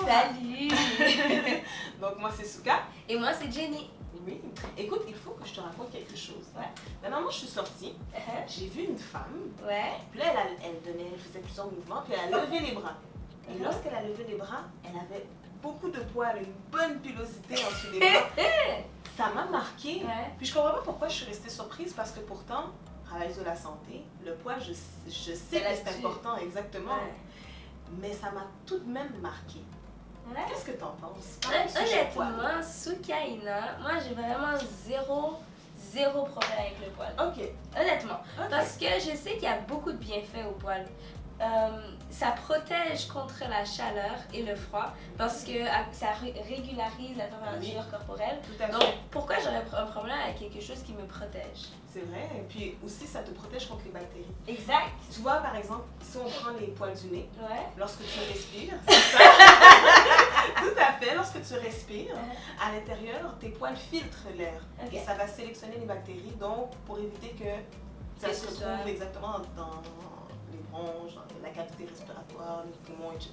Salut! Donc moi c'est Souka. Et moi c'est Jenny. Oui. Écoute, il faut que je te raconte quelque chose. Ouais. Dernièrement, je suis sortie, j'ai vu une femme, Ouais. puis là elle faisait plusieurs mouvements, puis elle a levé les bras. Et lorsqu'elle a levé les bras, elle avait beaucoup de poils, une bonne pilosité en dessous des bras. Ça m'a marqué. Ouais. Puis je comprends pas pourquoi je suis restée surprise, parce que pourtant, travail de la santé, le poids, je sais que c'est important, exactement. Ouais. Mais ça m'a tout de même marqué. Ouais. Qu'est-ce que t'en penses? Honnêtement, Soukaina, moi j'ai vraiment zéro problème avec le poil. Ok. Honnêtement. Ok. Parce que je sais qu'il y a beaucoup de bienfaits au poil. Ça protège contre la chaleur et le froid parce que ça régularise la température corporelle. Tout à fait. Donc, pourquoi j'aurais un problème avec quelque chose qui me protège? C'est vrai. Et puis aussi, ça te protège contre les bactéries. Exact. Tu vois, par exemple, si on prend les poils du nez, Ouais. lorsque tu respires, c'est ça. Tout à fait. Lorsque tu respires, à l'intérieur, tes poils filtrent l'air. Ok. Et ça va sélectionner les bactéries, donc pour éviter que ça se retrouve exactement dans les bronches, dans la cavité respiratoire, les poumons, etc.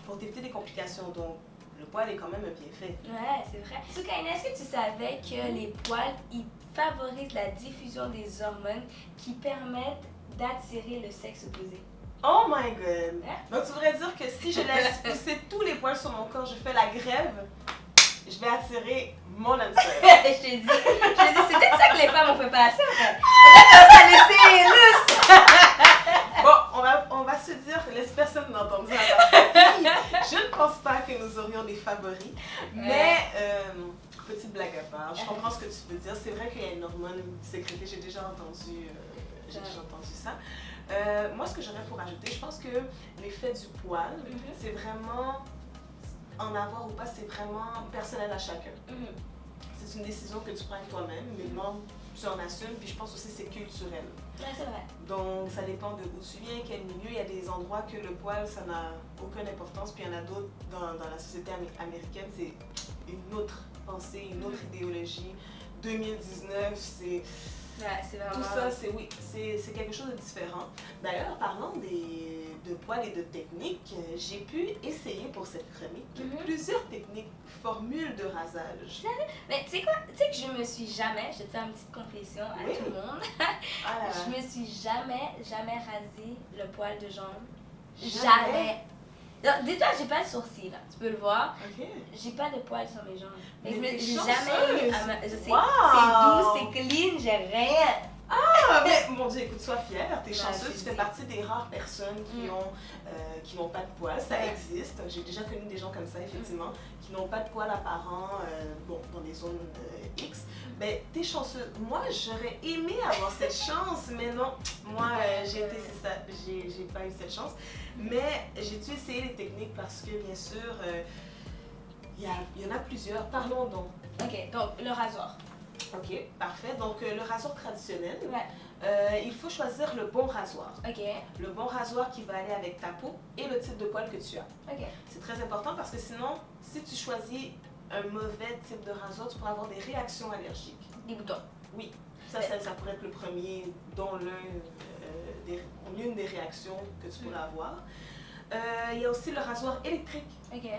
Pour t'éviter des complications. Donc, le poil est quand même un bienfait. Ouais, c'est vrai. Soukaina, est-ce que tu savais que les poils, ils favorisent la diffusion des hormones qui permettent d'attirer le sexe opposé? Oh my god! Hein? Donc, tu voudrais dire que si je laisse pousser tous les poils sur mon corps, je fais la grève, je vais attirer mon âme sœur. Je t'ai dit, c'est peut-être ça que les femmes ont fait passer en fait. On a commencé à laisser lousse. Bon, on va se dire que laisse personne n'entendre ça. Je ne pense pas que nous aurions des favoris, mais petite blague à part, je comprends ce que tu veux dire. C'est vrai qu'il y a une hormone sécrétée, j'ai déjà entendu ça. Moi, ce que j'aurais pour ajouter, je pense que l'effet du poil, c'est vraiment, en avoir ou pas, c'est vraiment personnel à chacun. C'est une décision que tu prends avec toi-même, mais non, tu en assumes, puis je pense aussi que c'est culturel. Ouais, c'est vrai. Donc, ça dépend de où tu viens, quel milieu. Il y a des endroits que le poil, ça n'a aucune importance, puis il y en a d'autres dans la société américaine, c'est une autre pensée, une autre idéologie. 2019, c'est... Ouais, c'est vraiment... Tout ça, c'est quelque chose de différent. D'ailleurs, parlant de poils et de techniques, j'ai pu essayer pour cette chronique plusieurs techniques, formules de rasage. Mais tu sais quoi? Tu sais que je me suis jamais, je vais te faire une petite confession à tout le monde, je me suis jamais rasé le poil de jambe. Jamais. Non, dis-toi, j'ai pas de sourcils là, tu peux le voir. J'ai pas de poils sur mes jambes. Mais j'ai jamais eu je sais, Wow. c'est doux, c'est clean, j'ai rien. Ah, mais mon Dieu, écoute, sois fière, t'es Ouais, chanceuse, tu fais partie des rares personnes qui n'ont pas de poils, ça existe. J'ai déjà connu des gens comme ça, effectivement, qui n'ont pas de poils apparents dans des zones X. Ben, t'es chanceuse. Moi, j'aurais aimé avoir cette chance, mais non. Moi, j'ai pas eu cette chance. Mais j'ai dû essayer les techniques parce que, bien sûr, il y en a plusieurs. Parlons donc. Ok, donc le rasoir. Ok, parfait. Donc, le rasoir traditionnel, Ouais. il faut choisir le bon rasoir. Ok. Le bon rasoir qui va aller avec ta peau et le type de poil que tu as. Ok. C'est très important parce que sinon, si tu choisis un mauvais type de rasoir, tu pourras avoir des réactions allergiques. Des boutons. Oui, ça pourrait être le premier, dont l'une des réactions que tu pourrais avoir. Il y a aussi le rasoir électrique. Ok.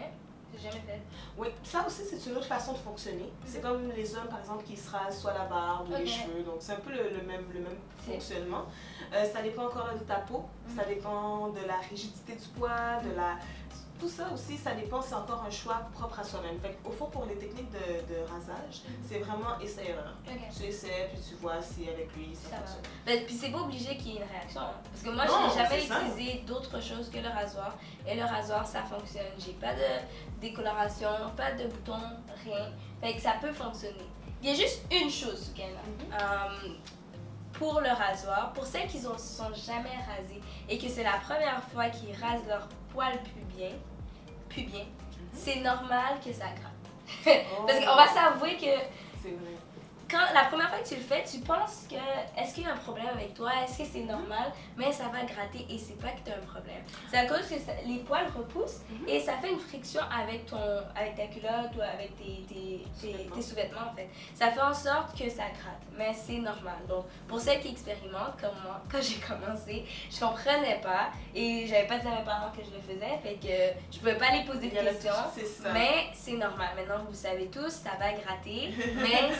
J'ai jamais fait. Oui, ça aussi, c'est une autre façon de fonctionner. C'est comme les hommes, par exemple, qui se rasent soit la barbe ou les cheveux. Donc, c'est un peu le même fonctionnement. Ça dépend encore de ta peau. Ça dépend de la rigidité du poil, Tout ça aussi, ça dépend, c'est encore un choix propre à soi-même. Fait au fond, pour les techniques de rasage, c'est vraiment essai-erreur. Tu essaies, puis tu vois si avec lui, ça fonctionne. Ben, puis c'est pas obligé qu'il y ait une réaction. Hein. Parce que moi, Non, je n'ai jamais c'est ça. utilisé d'autre chose que le rasoir. Et le rasoir, ça fonctionne. J'ai pas de décoloration, pas de boutons, rien. Fait que ça peut fonctionner. Il y a juste une chose, Soukaina. Pour le rasoir, pour celles qui ne se sont jamais rasées et que c'est la première fois qu'ils rasent leur poil pubien, c'est normal que ça gratte. Parce qu'on va s'avouer que c'est vrai. la première fois que tu le fais, tu penses que est-ce qu'il y a un problème avec toi, est-ce que c'est normal, mais ça va gratter et c'est pas que tu as un problème. C'est à cause que les poils repoussent et ça fait une friction avec ta culotte ou avec tes sous-vêtements en fait. Ça fait en sorte que ça gratte, mais c'est normal. Donc pour celles qui expérimentent comme moi, quand j'ai commencé, je comprenais pas et j'avais pas dit à mes parents que je le faisais, fait que je pouvais pas les poser de questions, mais c'est normal. Maintenant vous savez tous, ça va gratter, mais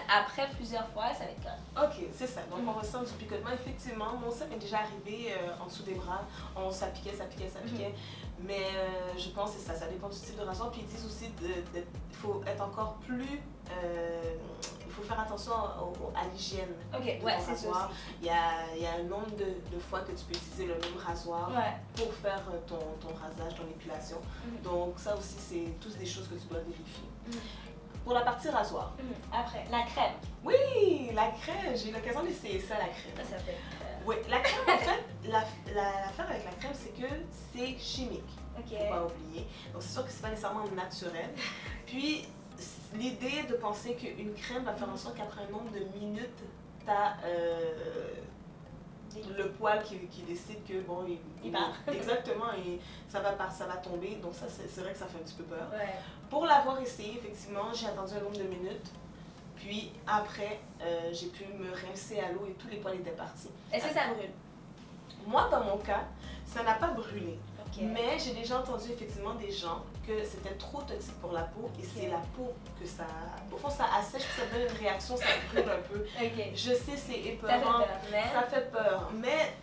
après plusieurs fois, ça va être correct. Ok, c'est ça. Donc, on ressent du picotement. Effectivement, mon sein m'est déjà arrivé en dessous des bras. Ça piquait. Mais je pense que c'est ça. Ça dépend du type de rasoir. Puis, ils disent aussi qu'il faut être encore plus... il faut faire attention à l'hygiène de ton rasoir. Il y a un nombre de fois que tu peux utiliser le même rasoir pour faire ton rasage, ton épilation. Donc, ça aussi, c'est toutes des choses que tu dois vérifier. Pour la partie rasoir. Après, la crème. Oui, la crème. J'ai eu l'occasion d'essayer ça, la crème. Ça fait. Oui, la crème, en fait, l'affaire avec la crème, c'est que c'est chimique. Ok. Faut pas oublier. Donc, c'est sûr que c'est pas nécessairement naturel. Puis, l'idée de penser qu'une crème va faire en sorte qu'après un nombre de minutes, tu as le poil qui décide que, bon, il part. Exactement, et ça va tomber. Donc, ça, c'est vrai que ça fait un petit peu peur. Ouais. Pour l'avoir essayé, effectivement, j'ai attendu un nombre de minutes. Puis après, j'ai pu me rincer à l'eau et tous les poils étaient partis. Est-ce que ça brûle? Moi, dans mon cas, ça n'a pas brûlé. Okay. Mais j'ai déjà entendu effectivement des gens que c'était trop toxique pour la peau et c'est la peau que ça... Au fond, ça assèche, ça donne une réaction, ça brûle un peu. Okay. Je sais, c'est épeurant. Ça fait peur. Mais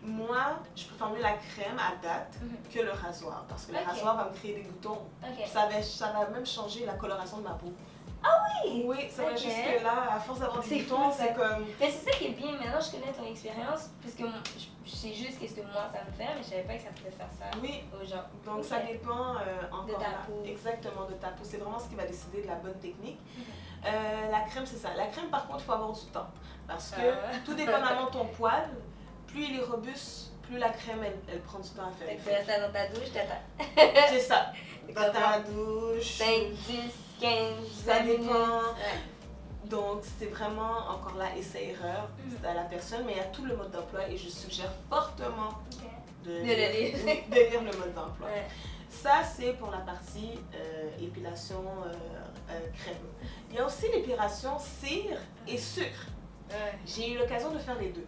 moi, je préfère mieux la crème à date que le rasoir. Parce que le rasoir va me créer des boutons. Ça va même changer la coloration de ma peau. Ah oui? Oui, ça va jusque là, à force d'avoir des boutons, c'est comme... Mais c'est ça qui est bien, maintenant je connais ton expérience, parce que je sais juste qu'est-ce que moi ça me fait, mais je savais pas que ça pouvait faire ça aux gens. Donc ça dépend encore de ta peau. Exactement, de ta peau. C'est vraiment ce qui va décider de la bonne technique. La crème, c'est ça. La crème, par contre, il faut avoir du temps. Parce que tout dépendamment de ton poil, plus il est robuste, plus la crème, elle prend du temps à faire. Fait que tu restes dans ta douche, t'attends. C'est ça. Dans ta douche. 5, 10, 15, ça 20 minutes. Dépend. Donc, c'est vraiment encore là, essai-erreur à la personne, mais il y a tout le mode d'emploi et je suggère fortement de lire le mode d'emploi. Ça, c'est pour la partie épilation crème. Il y a aussi l'épilation cire et sucre. J'ai eu l'occasion de faire les deux.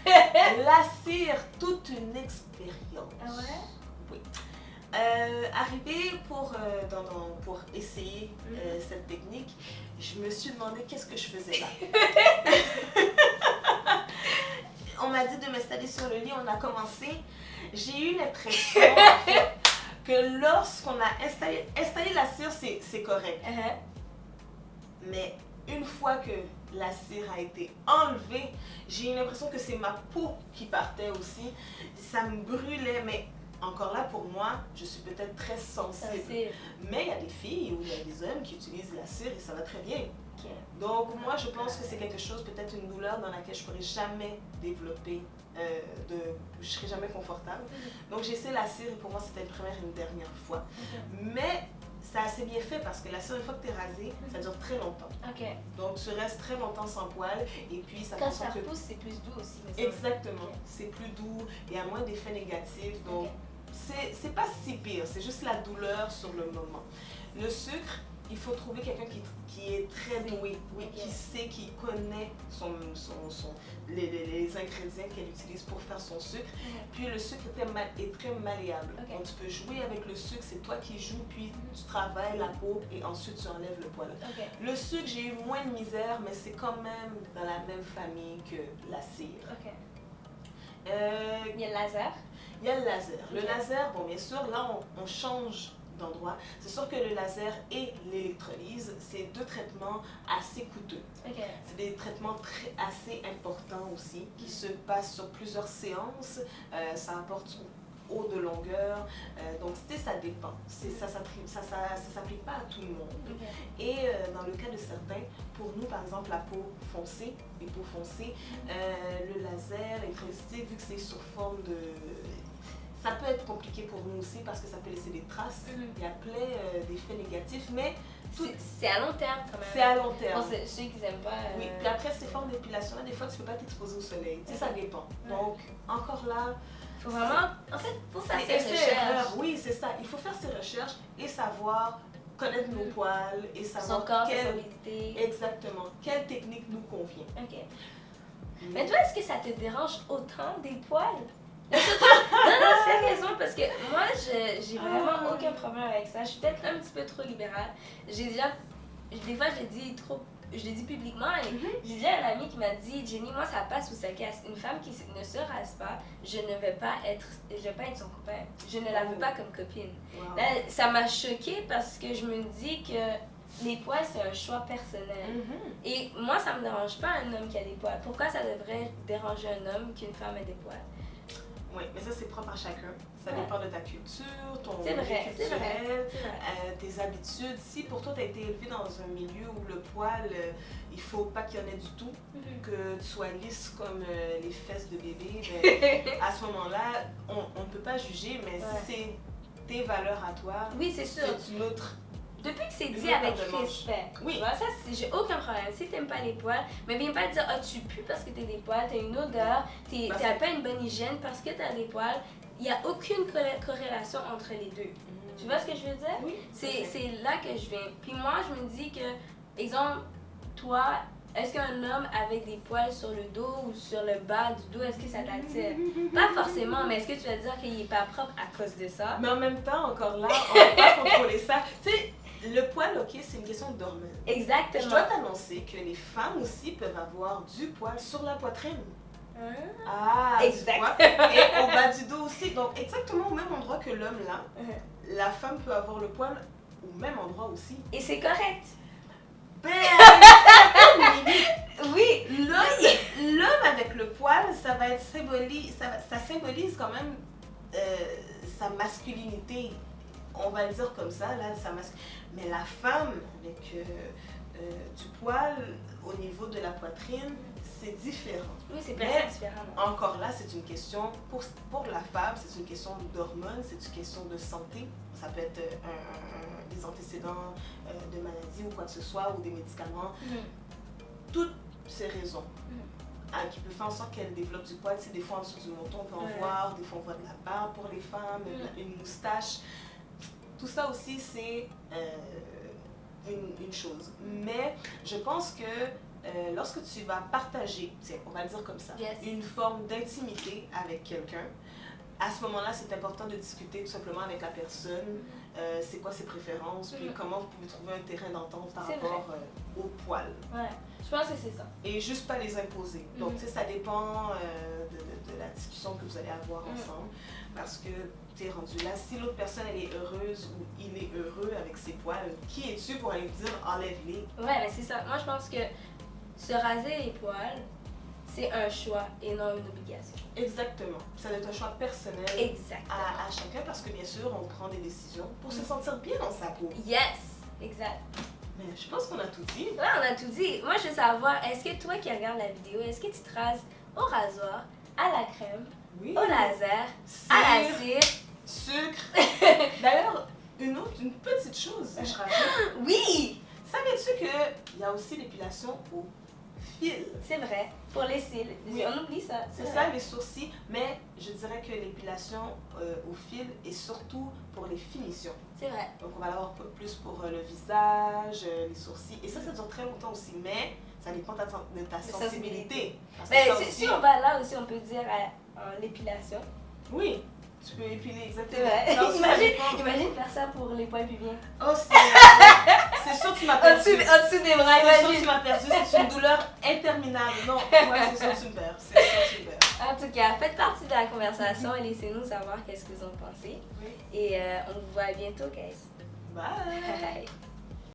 La cire, toute une expérience. Ah ouais? Oui. Arrivé pour essayer cette technique, je me suis demandé qu'est-ce que je faisais là. On m'a dit de m'installer sur le lit, on a commencé. J'ai eu l'impression en fait, que lorsqu'on a installé la cire, c'est correct. Mais une fois que la cire a été enlevée, j'ai eu l'impression que c'est ma peau qui partait aussi. Ça me brûlait, mais encore là, pour moi, je suis peut-être très sensible. Mais il y a des filles ou il y a des hommes qui utilisent la cire et ça va très bien. Donc moi, je pense que c'est quelque chose, peut-être une douleur dans laquelle je ne pourrais jamais développer, je ne serais jamais confortable. Donc j'ai essayé la cire et pour moi, c'était une première et une dernière fois. Mais c'est assez bien fait parce que la cire, une fois que tu es rasé, ça dure très longtemps. Donc tu restes très longtemps sans poil et puis ça quand ça repousse, c'est plus doux aussi. Exactement, c'est plus doux, il y a moins d'effets négatifs. Donc c'est pas si pire, c'est juste la douleur sur le moment. Le sucre, il faut trouver quelqu'un qui est très doué, qui sait, qui connaît les ingrédients qu'elle utilise pour faire son sucre. Puis le sucre est très malléable. Donc tu peux jouer avec le sucre, c'est toi qui joues, puis tu travailles la peau et ensuite tu enlèves le poil. Le sucre, j'ai eu moins de misère, mais c'est quand même dans la même famille que la cire. Il y a le laser. Il y a le laser. Le laser, bon bien sûr, là on change d'endroit. C'est sûr que le laser et l'électrolyse, c'est deux traitements assez coûteux. C'est des traitements assez importants aussi, qui se passent sur plusieurs séances. Ça apporte haut de longueur. Donc ça dépend. Ça s'applique pas à tout le monde. Et dans le cas de certains, pour nous par exemple la peau foncée, les peaux foncées, le laser, l'électricité, vu que c'est sur forme de... Ça peut être compliqué pour nous aussi parce que ça peut laisser des traces. Il y a plein d'effets négatifs, mais C'est à long terme quand même. C'est à long terme. Pour ceux qui n'aiment pas. Oui, puis après, ces formes d'épilation-là, des fois, tu peux pas t'exposer au soleil. Tu sais, ça dépend. Donc, encore là. Faut vraiment. En fait, faut faire ses essai, recherches. erreur. Oui, c'est ça. Il faut faire ses recherches et savoir connaître nos poils et savoir son corps, sa solidité. Exactement. Quelle technique nous convient. Ok. Mais toi, est-ce que ça te dérange autant des poils? Non, sérieusement, parce que moi, j'ai vraiment aucun problème avec ça. Je suis peut-être un petit peu trop libérale. Des fois, je l'ai dit publiquement et j'ai déjà un ami qui m'a dit, Jenny, moi, ça passe ou ça casse. Une femme qui ne se rase pas, je ne vais pas être son copain. Je ne la veux pas comme copine. Wow. Là, ça m'a choquée parce que je me dis que les poils, c'est un choix personnel. Et moi, ça me dérange pas un homme qui a des poils. Pourquoi ça devrait déranger un homme qu'une femme ait des poils? Oui, mais ça, c'est propre à chacun. Ça dépend de ta culture, ton milieu culturel, tes habitudes. Si pour toi, tu as été élevé dans un milieu où le poil, il faut pas qu'il y en ait du tout, que tu sois lisse comme les fesses de bébé, ben, à ce moment-là, on ne peut pas juger, mais si c'est tes valeurs à toi, oui, c'est sûr. C'est une autre. Depuis que c'est dit avec respect. Oui. Tu vois, ça, j'ai aucun problème. Si t'aimes pas les poils, mais viens pas dire, ah, tu pues parce que t'as des poils, t'as une odeur, t'as pas une bonne hygiène parce que t'as des poils. Il n'y a aucune corrélation entre les deux. Tu vois ce que je veux dire? Oui. C'est là que je viens. Puis moi, je me dis que, exemple, toi, est-ce qu'un homme avec des poils sur le dos ou sur le bas du dos, est-ce que ça t'attire? Pas forcément, mais est-ce que tu vas dire qu'il n'est pas propre à cause de ça? Mais en même temps, encore là, on ne peut pas contrôler ça. Tu sais, le poil, ok, c'est une question d'hormones. Exactement. Je dois t'annoncer que les femmes aussi peuvent avoir du poil sur la poitrine. Exact. Et au bas du dos aussi. Donc, exactement au même endroit que l'homme là, la femme peut avoir le poil au même endroit aussi. Et c'est correct. Ben, oui, l'homme avec le poil, ça va être ça symbolise quand même sa masculinité. On va le dire comme ça, là, mais la femme avec du poil au niveau de la poitrine, c'est différent. Oui, c'est différent. Encore là, c'est une question, pour la femme, c'est une question d'hormones, c'est une question de santé. Ça peut être des antécédents de maladies ou quoi que ce soit, ou des médicaments. Toutes ces raisons qui peuvent faire en sorte qu'elle développe du poil. Des fois en dessous du menton, on peut en voir, des fois on voit de la barbe pour les femmes, une moustache. Tout ça aussi, c'est une chose. Mais je pense que lorsque tu vas partager, on va le dire comme ça, une forme d'intimité avec quelqu'un, à ce moment-là, c'est important de discuter tout simplement avec la personne, c'est quoi ses préférences, puis comment vous pouvez trouver un terrain d'entente par rapport au poil. Ouais, je pense que c'est ça. Et juste pas les imposer. Donc, tu sais, ça dépend de la discussion que vous allez avoir ensemble, parce que tu es rendu là. Si l'autre personne, elle est heureuse ou il est heureux avec ses poils, qui es-tu pour aller dire enlève-les? Ouais, mais c'est ça. Moi, je pense que se raser les poils, c'est un choix et non une obligation. Exactement. Ça doit être un choix personnel à chacun parce que bien sûr, on prend des décisions pour se sentir bien dans sa peau. Yes! Exact. Mais je pense qu'on a tout dit. Ouais, on a tout dit. Moi, je veux savoir, est-ce que toi qui regardes la vidéo, est-ce que tu te rases au rasoir, à la crème, au laser, à la cire, sucre? D'ailleurs, une petite chose, je rajoute. Oui! Savais-tu qu'il y a aussi l'épilation au fil? C'est vrai, pour les cils. Oui. On oublie ça. C'est ça, les sourcils. Mais je dirais que l'épilation au fil est surtout pour les finitions. C'est vrai. Donc on va l'avoir plus pour le visage, les sourcils. Et ça dure très longtemps aussi. Mais ça dépend de ta sensibilité. Mais si on va là aussi, on peut dire l'épilation. Oui. Tu peux épiler exactement. C'est vrai. Imagine faire ça pour les poils pubiens. Oh, c'est sûr que tu m'as perdu. Au-dessous des bras, c'est sûr que tu m'as perdu. C'est une douleur interminable. Non, ouais, c'est sûr que tu me perds. C'est sûr que tu me perds. En tout cas, faites partie de la conversation et laissez-nous savoir qu'est-ce que vous en pensez. Oui. Et on vous voit bientôt, guys. Bye. Bye.